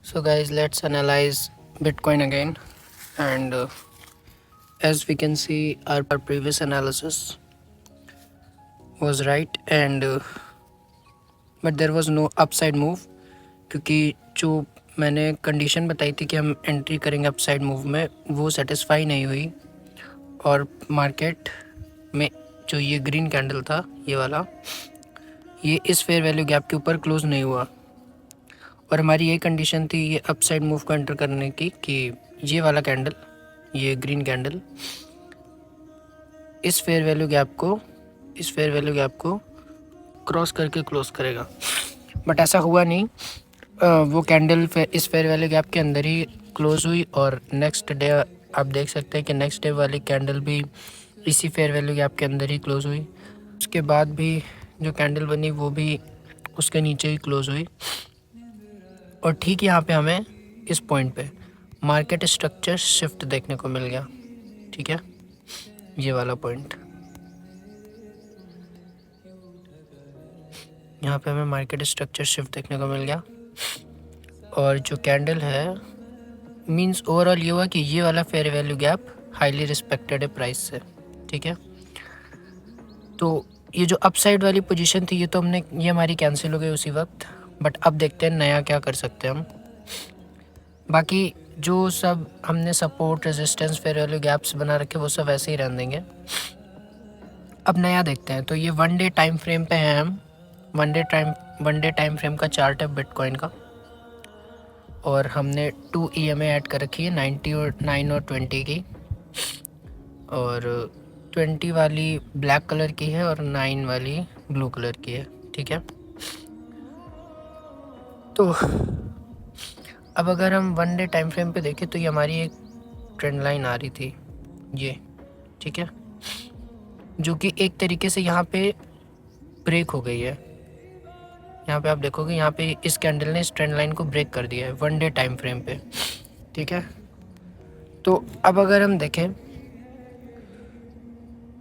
So guys, let's analyze Bitcoin again. And as we can see, our previous analysis was right, and but there was no upside move, क्योंकि जो मैंने condition बताई थी कि हम entry करेंगे upside move में, वो सेटिस्फाई नहीं हुई। और मार्केट में जो ये ग्रीन कैंडल था, ये वाला, ये इस फेयर वैल्यू गैप के ऊपर क्लोज नहीं हुआ। और हमारी ये कंडीशन थी ये अपसाइड मूव को एंटर करने की कि ये वाला कैंडल, ये ग्रीन कैंडल इस फेयर वैल्यू गैप को क्रॉस करके क्लोज करेगा। बट ऐसा हुआ नहीं। वो कैंडल इस फेयर वैल्यू गैप के अंदर ही क्लोज हुई, और नेक्स्ट डे आप देख सकते हैं कि नेक्स्ट डे वाली कैंडल भी इसी फेयर वैल्यू गैप के अंदर ही क्लोज हुई। उसके बाद भी जो कैंडल बनी वो भी उसके नीचे ही क्लोज हुई। और ठीक यहाँ पे हमें इस पॉइंट पे मार्केट स्ट्रक्चर शिफ्ट देखने को मिल गया। ठीक है, ये वाला पॉइंट, यहाँ पे हमें मार्केट स्ट्रक्चर शिफ्ट देखने को मिल गया। और जो कैंडल है, मींस ओवरऑल ये हुआ कि ये वाला fair value gap highly respected है प्राइस से। ठीक है, तो ये जो अपसाइड वाली पोजीशन थी ये हमारी कैंसिल हो गई उसी वक्त। बट अब देखते हैं नया क्या कर सकते हैं हम। बाकी जो सब हमने support, resistance, fair value gaps बना रखे वो सब वैसे ही रहने देंगे। अब नया देखते हैं। तो ये 1 डे टाइम फ्रेम पे हैं हम। 1 डे टाइम फ्रेम का चार्ट है बिटकॉइन का, और हमने 2 EMA ऐड कर रखी है, 90 और 9 और 20 की। और 20 वाली ब्लैक कलर की है और 9 वाली ब्लू कलर की है। ठीक है, तो अब अगर हम 1 डे टाइम फ्रेम पे देखें तो ये हमारी एक ट्रेंड लाइन आ रही थी ये। ठीक है, जो कि एक तरीके से यहाँ पे ब्रेक हो गई है। यहाँ पे आप देखोगे, यहाँ पे इस कैंडल ने इस ट्रेंड लाइन को ब्रेक कर दिया है 1 डे टाइम फ्रेम पे। ठीक है, तो अब अगर हम देखें,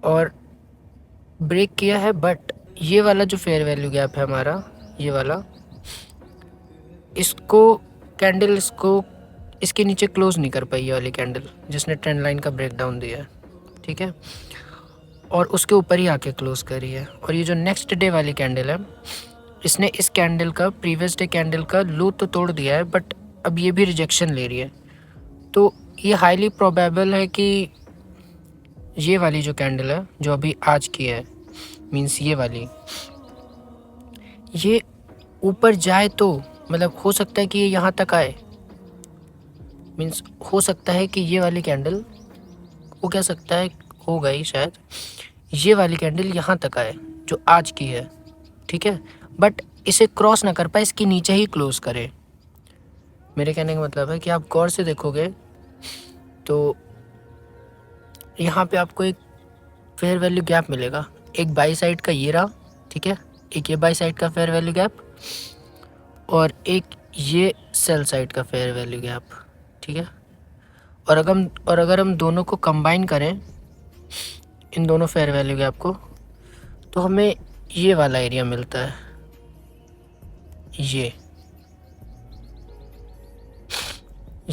और ब्रेक किया है, बट ये वाला जो फेयर वैल्यू गैप है हमारा, ये वाला, इसको इसके नीचे क्लोज नहीं कर पाई ये वाली कैंडल जिसने ट्रेंड लाइन का ब्रेक डाउन दिया है। ठीक है, और उसके ऊपर ही आके क्लोज करी है। और ये जो नेक्स्ट डे वाली कैंडल है, इसने इस कैंडल का, प्रीवियस डे कैंडल का लो तो तोड़ दिया है, बट अब ये भी रिजेक्शन ले रही है। तो ये हाईली प्रोबेबल है कि ये वाली जो कैंडल है जो अभी आज की है, मींस ये वाली, ये ऊपर जाए तो मतलब हो सकता है कि ये यहाँ तक आए। मींस हो सकता है कि ये वाली कैंडल, वो कह सकता है, हो गई शायद, ये वाली कैंडल यहाँ तक आए जो आज की है। ठीक है, बट इसे क्रॉस ना कर पाए, इसके नीचे ही क्लोज करे। मेरे कहने का मतलब है कि आप गौर से देखोगे तो यहाँ पे आपको एक फेयर वैल्यू गैप मिलेगा। एक बाई साइड का ये रहा, ठीक है, एक ये बाई साइड का फेयर वैल्यू गैप, और एक ये सेल साइड का फेयर वैल्यू गैप। ठीक है, और अगर हम दोनों को कंबाइन करें, इन दोनों फेयर वैल्यू गैप को, तो हमें ये वाला एरिया मिलता है। ये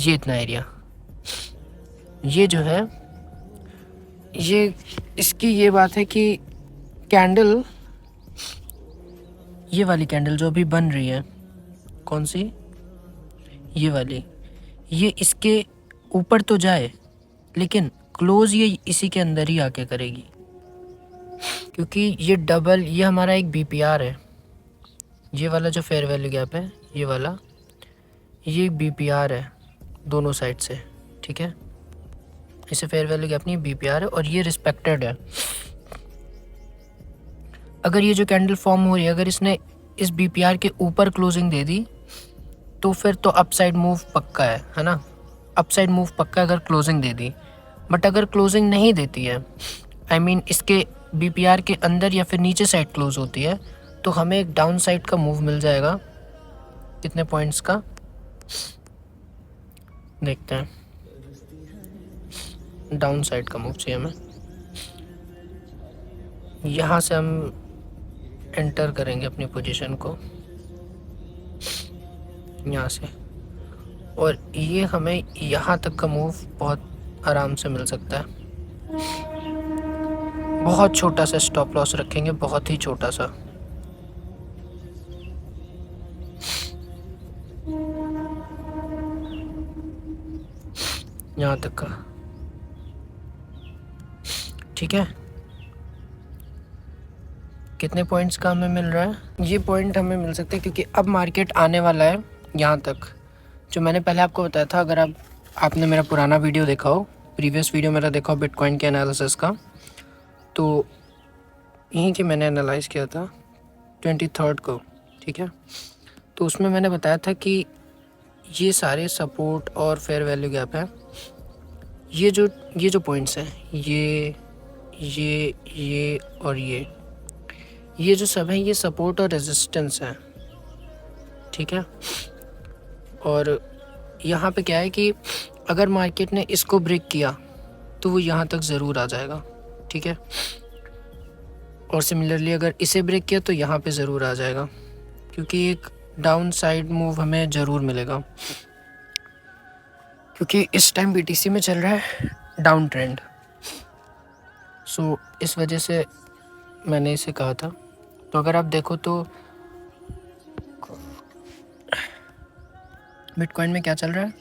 इतना एरिया, ये जो है, ये इसकी ये बात है कि कैंडल, ये वाली कैंडल जो अभी बन रही है, कौन सी, ये वाली, ये इसके ऊपर तो जाए लेकिन क्लोज ये इसी के अंदर ही आके करेगी, क्योंकि ये डबल, ये हमारा एक BPR है। ये वाला जो फेयर वैल्यू गैप है, ये वाला, ये BPR है दोनों साइड से। ठीक है, इसे फेयर वैल्यू गैप नहीं, BPR है, और ये रिस्पेक्टेड है। अगर ये जो कैंडल फॉर्म हो रही है, अगर इसने इस BPR के ऊपर क्लोजिंग दे दी तो फिर तो अपसाइड मूव पक्का है ना। अपसाइड मूव पक्का अगर क्लोजिंग दे दी। बट अगर क्लोजिंग नहीं देती है, आई मीन इसके BPR के अंदर या फिर नीचे साइड क्लोज होती है, तो हमें एक डाउन साइड का मूव मिल जाएगा। कितने पॉइंट्स का देखते हैं। डाउन साइड का मूव चाहिए हमें। यहाँ से हम एंटर करेंगे अपनी पोजीशन को, यहाँ से, और ये हमें यहाँ तक का मूव बहुत आराम से मिल सकता है। बहुत छोटा सा स्टॉप लॉस रखेंगे, बहुत ही छोटा सा। यहाँ तक का, ठीक है। कितने पॉइंट्स का हमें मिल रहा है? ये पॉइंट हमें मिल सकते हैं क्योंकि अब मार्केट आने वाला है यहाँ तक, जो मैंने पहले आपको बताया था। अगर आपने मेरा पुराना वीडियो देखा हो, प्रीवियस वीडियो मेरा देखा हो बिटकॉइन के एनालिसिस का, तो यहीं के मैंने एनालाइज किया था 23 को, ठीक है। तो उसमें मैंने बताया था कि ये सारे सपोर्ट और फेयर वैल्यू गैप है। ये जो पॉइंट्स हैं, ये और ये जो सब है, ये सपोर्ट और रेजिस्टेंस है, ठीक है। और यहाँ पे क्या है कि अगर मार्केट ने इसको ब्रेक किया तो वो यहाँ तक ज़रूर आ जाएगा, ठीक है। और सिमिलरली अगर इसे ब्रेक किया तो यहाँ पे ज़रूर आ जाएगा, क्योंकि एक डाउन साइड मूव हमें ज़रूर मिलेगा, क्योंकि इस टाइम BTC में चल रहा है डाउन ट्रेंड। सो इस वजह से मैंने इसे कहा था। तो अगर आप देखो तो बिटकॉइन में क्या चल रहा है,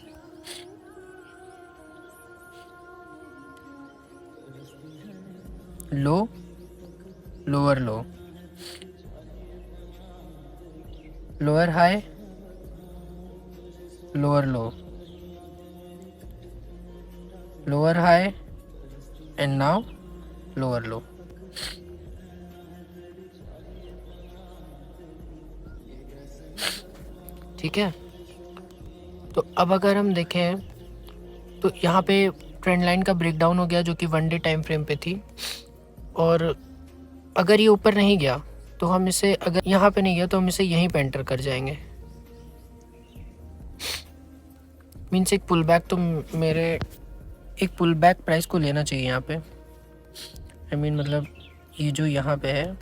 low, lower low, lower high, lower low, lower high, and now lower low. ठीक है। तो अब अगर हम देखें तो यहाँ पे ट्रेंड लाइन का ब्रेकडाउन हो गया, जो कि 1 डे टाइम फ्रेम पे थी। और अगर ये ऊपर नहीं गया तो हम इसे, अगर यहाँ पे नहीं गया तो हम इसे यहीं पे एंटर कर जाएंगे। मीन्स एक पुल बैक, तो मेरे एक पुल बैक प्राइस को लेना चाहिए यहाँ पे। आई मीन मतलब ये जो यहाँ पे है,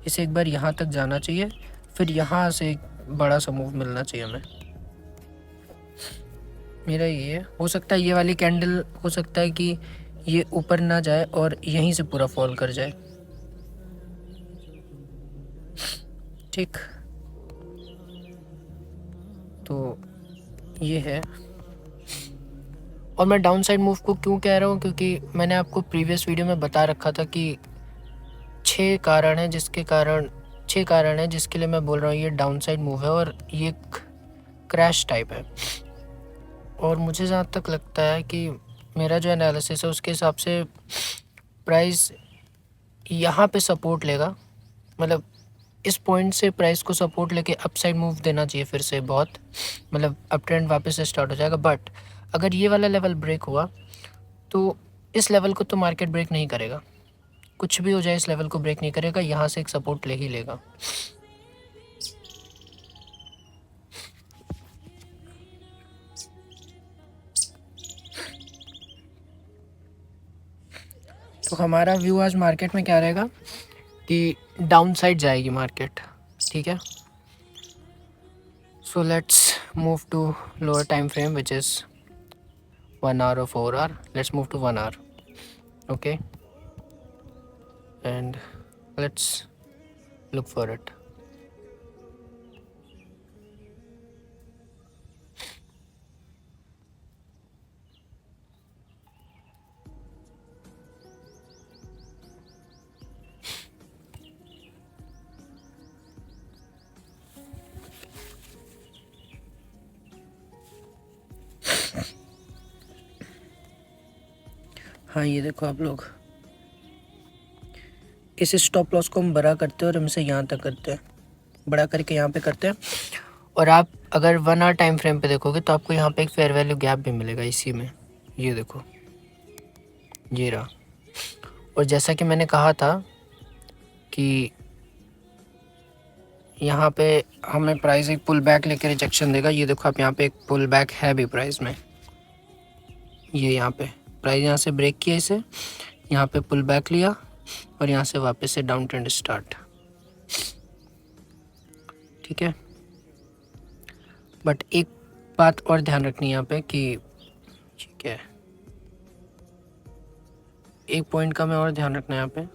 इसे एक बार यहाँ तक जाना चाहिए, फिर यहाँ से एक बड़ा सा मूव मिलना चाहिए हमें। मेरा ये है। हो सकता है ये वाली कैंडल, हो सकता है कि ये ऊपर ना जाए और यहीं से पूरा फॉल कर जाए, ठीक। तो ये है। और मैं डाउन साइड मूव को क्यों कह रहा हूँ, क्योंकि मैंने आपको प्रीवियस वीडियो में बता रखा था कि 6 कारण हैं जिसके लिए मैं बोल रहा हूँ ये डाउन साइड मूव है और ये क्रैश टाइप है। और मुझे जहाँ तक लगता है कि मेरा जो एनालिसिस है उसके हिसाब से प्राइस यहाँ पे सपोर्ट लेगा, मतलब इस पॉइंट से प्राइस को सपोर्ट लेके अपसाइड मूव देना चाहिए फिर से, बहुत मतलब अप ट्रेंड वापस से स्टार्ट हो जाएगा। बट अगर ये वाला लेवल ब्रेक हुआ तो इस लेवल को तो मार्केट ब्रेक नहीं करेगा, कुछ भी हो जाए इस लेवल को ब्रेक नहीं करेगा, यहाँ से एक सपोर्ट ले ही लेगा। तो हमारा व्यू आज मार्केट में क्या रहेगा कि डाउन साइड जाएगी मार्केट, ठीक है। So let's move to lower time frame which is 1 hour or 4 hour. Let's move to 1 hour. Okay, and let's look for it. हाँ, ये देखो आप लोग, इस स्टॉप लॉस को हम बड़ा करते हैं और हम इसे यहाँ तक करते हैं, बड़ा करके यहाँ पे करते हैं। और आप अगर 1 hour टाइम फ्रेम पे देखोगे तो आपको यहाँ पे एक फेयर वैल्यू गैप भी मिलेगा इसी में, ये देखो, ये रहा। और जैसा कि मैंने कहा था कि यहाँ पे हमें प्राइस एक पुल बैक लेकर रिजेक्शन देगा। ये देखो आप, यहाँ पे एक पुल बैक है भी प्राइस में, ये यहाँ पे प्राइस यहाँ से ब्रेक किया, इसे यहाँ पे पुल बैक लिया और यहाँ से वापस से डाउन ट्रेंड स्टार्ट, ठीक है। बट एक बात और ध्यान रखनी है यहाँ पे कि ठीक है, एक पॉइंट का मैं और ध्यान रखना है यहाँ पे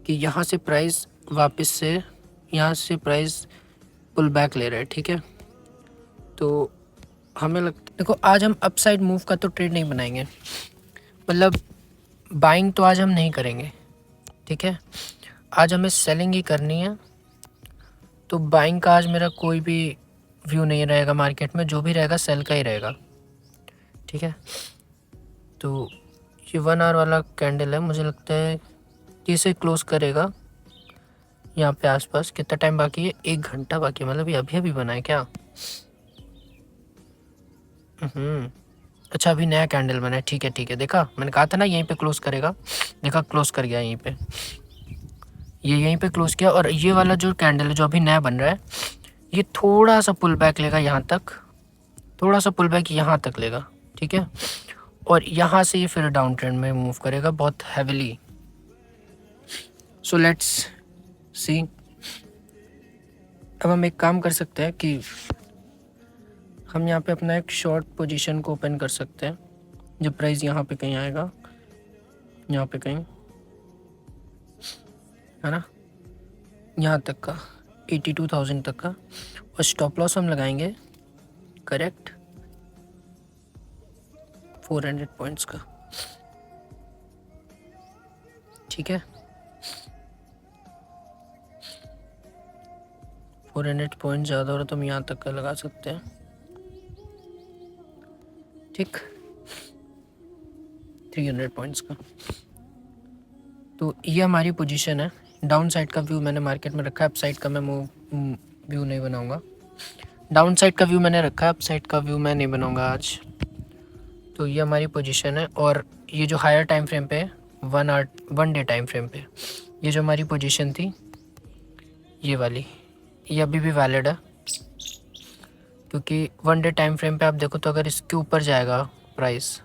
कि यहाँ से प्राइस वापस से यहाँ से प्राइस पुल बैक ले रहा है, ठीक है। तो हमें लगता देखो आज हम अपसाइड मूव का तो ट्रेड नहीं बनाएंगे, मतलब बाइंग तो आज हम नहीं करेंगे, ठीक है। आज हमें सेलिंग ही करनी है। तो बाइंग का आज मेरा कोई भी व्यू नहीं रहेगा मार्केट में, जो भी रहेगा सेल का ही रहेगा, ठीक है। तो ये 1 आवर वाला कैंडल है, मुझे लगता है कि इसे क्लोज करेगा यहाँ पे आसपास। कितना टाइम बाकी है? 1 घंटा बाकी है, मतलब ये अभी अभी बना है क्या? अच्छा अभी नया कैंडल बना है, ठीक है ठीक है। देखा मैंने कहा था ना यहीं पे क्लोज करेगा, देखा क्लोज कर गया यहीं पे, ये यहीं पे क्लोज किया। और ये वाला जो कैंडल है जो अभी नया बन रहा है, ये थोड़ा सा पुल बैक लेगा यहाँ तक, थोड़ा सा पुल बैक यहाँ तक लेगा, ठीक है। और यहाँ से ये फिर डाउन ट्रेंड में मूव करेगा बहुत हैविली। So let's see. अब हम एक काम कर सकते हैं कि हम यहाँ पे अपना एक शॉर्ट पोजीशन को ओपन कर सकते हैं जब प्राइस यहाँ पे कहीं आएगा, यहाँ पे कहीं, है ना, यहाँ तक का 82,000 तक का। और स्टॉप लॉस हम लगाएंगे करेक्ट 400 पॉइंट्स का, ठीक है। 400 पॉइंट ज़्यादा हो रहा तो हम यहाँ तक का लगा सकते हैं, ठीक, 300 पॉइंट्स का। तो ये हमारी पोजीशन है। डाउन साइड का व्यू मैंने मार्केट में रखा है, अप साइड का मैं व्यू नहीं बनाऊंगा। डाउन साइड का व्यू मैंने रखा है, अप साइड का व्यू मैं नहीं बनाऊंगा आज। तो ये हमारी पोजीशन है। और ये जो हायर टाइम फ्रेम पे 1 डे टाइम फ्रेम पे ये जो हमारी पोजीशन थी ये वाली, ये अभी भी वैलिड है, क्योंकि 1 डे टाइम फ्रेम पे आप देखो तो अगर इसके ऊपर जाएगा प्राइस,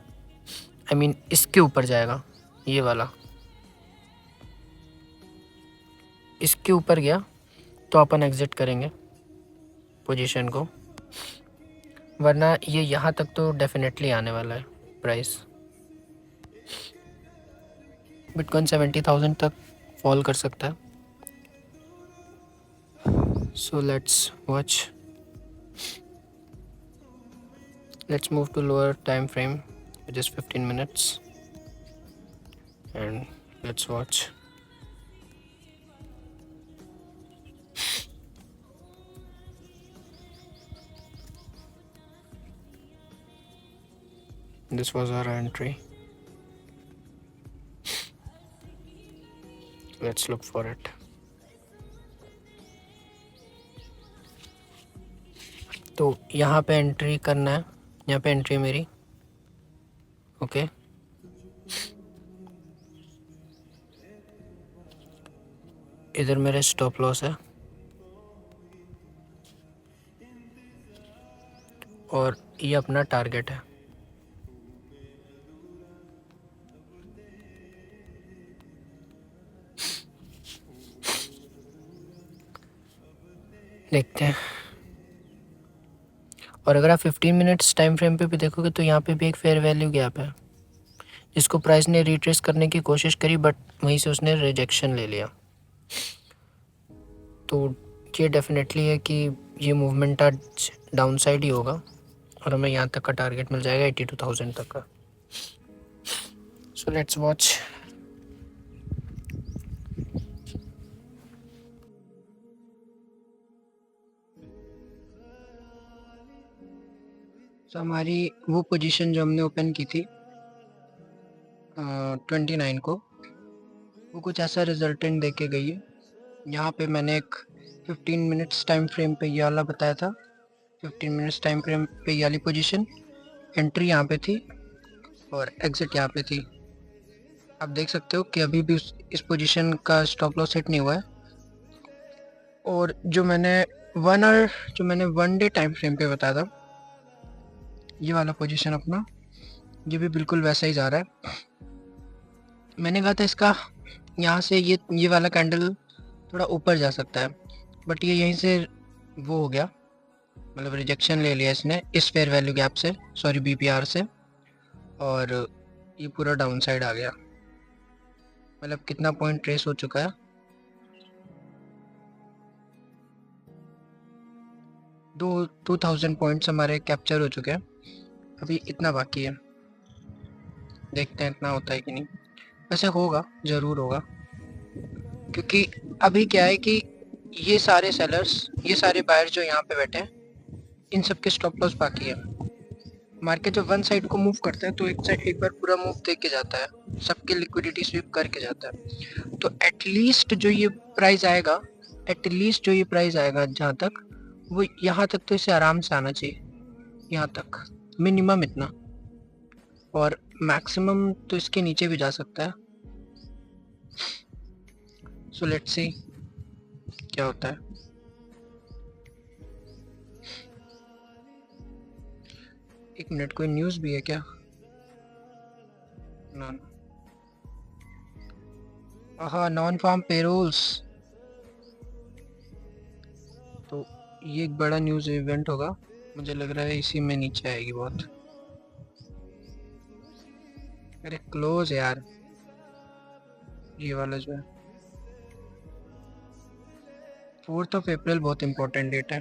आई मीन इसके ऊपर जाएगा, ये वाला इसके ऊपर गया तो अपन एग्जिट करेंगे पोजीशन को, वरना ये यहाँ तक तो डेफिनेटली आने वाला है प्राइस। बिटकॉइन 70,000 तक फॉल कर सकता है। So let's watch, let's move to lower time frame which is 15 minutes and let's watch. This was our entry. Let's look for it. तो यहाँ पे एंट्री करना है, यहाँ पे एंट्री मेरी, ओके। इधर मेरे स्टॉप लॉस है और ये अपना टारगेट है। देखते हैं। और अगर आप 15 मिनट्स टाइम फ्रेम पे भी देखोगे तो यहाँ पे भी एक फेयर वैल्यू गैप है, जिसको प्राइस ने रिट्रेस करने की कोशिश करी बट वहीं से उसने रिजेक्शन ले लिया। तो ये डेफिनेटली है कि ये मूवमेंट आज डाउन साइड ही होगा और हमें यहाँ तक का टारगेट मिल जाएगा 82,000 तक का। सो लेट्स वॉच। तो हमारी वो पोजीशन जो हमने ओपन की थी 29 को, वो कुछ ऐसा रिजल्टेंट दे के गई है। यहाँ पे मैंने एक 15 मिनट्स टाइम फ्रेम पे ये वाला बताया था, 15 मिनट्स टाइम फ्रेम पे ये वाली पोजीशन, एंट्री यहाँ पे थी और एग्जिट यहाँ पे थी। आप देख सकते हो कि अभी भी इस पोजीशन का स्टॉप लॉस हिट नहीं हुआ है। और जो मैंने 1 डे टाइम फ्रेम पे बताया था, ये वाला पोजीशन अपना, ये भी बिल्कुल वैसा ही जा रहा है। मैंने कहा था इसका यहाँ से ये वाला कैंडल थोड़ा ऊपर जा सकता है, बट ये यहीं से वो हो गया, मतलब रिजेक्शन ले लिया इसने इस फेयर वैल्यू गैप से, सॉरी बीपीआर से, और ये पूरा डाउन साइड आ गया। मतलब कितना पॉइंट ट्रेस हो चुका है, 2000 पॉइंट्स हमारे कैप्चर हो चुके हैं। अभी इतना बाकी है, देखते हैं इतना होता है कि नहीं। वैसे होगा, ज़रूर होगा, क्योंकि अभी क्या है कि ये सारे सेलर्स, ये सारे बायर्स जो यहाँ पे बैठे हैं, इन सब के स्टॉप लॉस बाकी है। मार्केट जब वन साइड को मूव करता है तो एक बार पूरा मूव देख के जाता है, सबके लिक्विडिटी स्वीप करके जाता है। तो एटलीस्ट जो ये प्राइस आएगा, एटलीस्ट जो ये प्राइस आएगा जहाँ तक, वो यहाँ तक तो इसे आराम से आना चाहिए, यहाँ तक मिनिमम इतना, और मैक्सिमम तो इसके नीचे भी जा सकता है। सो लेट्स सी क्या होता है। एक मिनट, कोई न्यूज़ भी है क्या? ना, हाँ, नॉन फार्म पेरोल्स, तो ये एक बड़ा न्यूज़ इवेंट होगा, मुझे लग रहा है इसी में नीचे आएगी बहुत। अरे क्लोज यार, ये वाला जो है 4 अप्रैल बहुत इंपॉर्टेंट डेट है।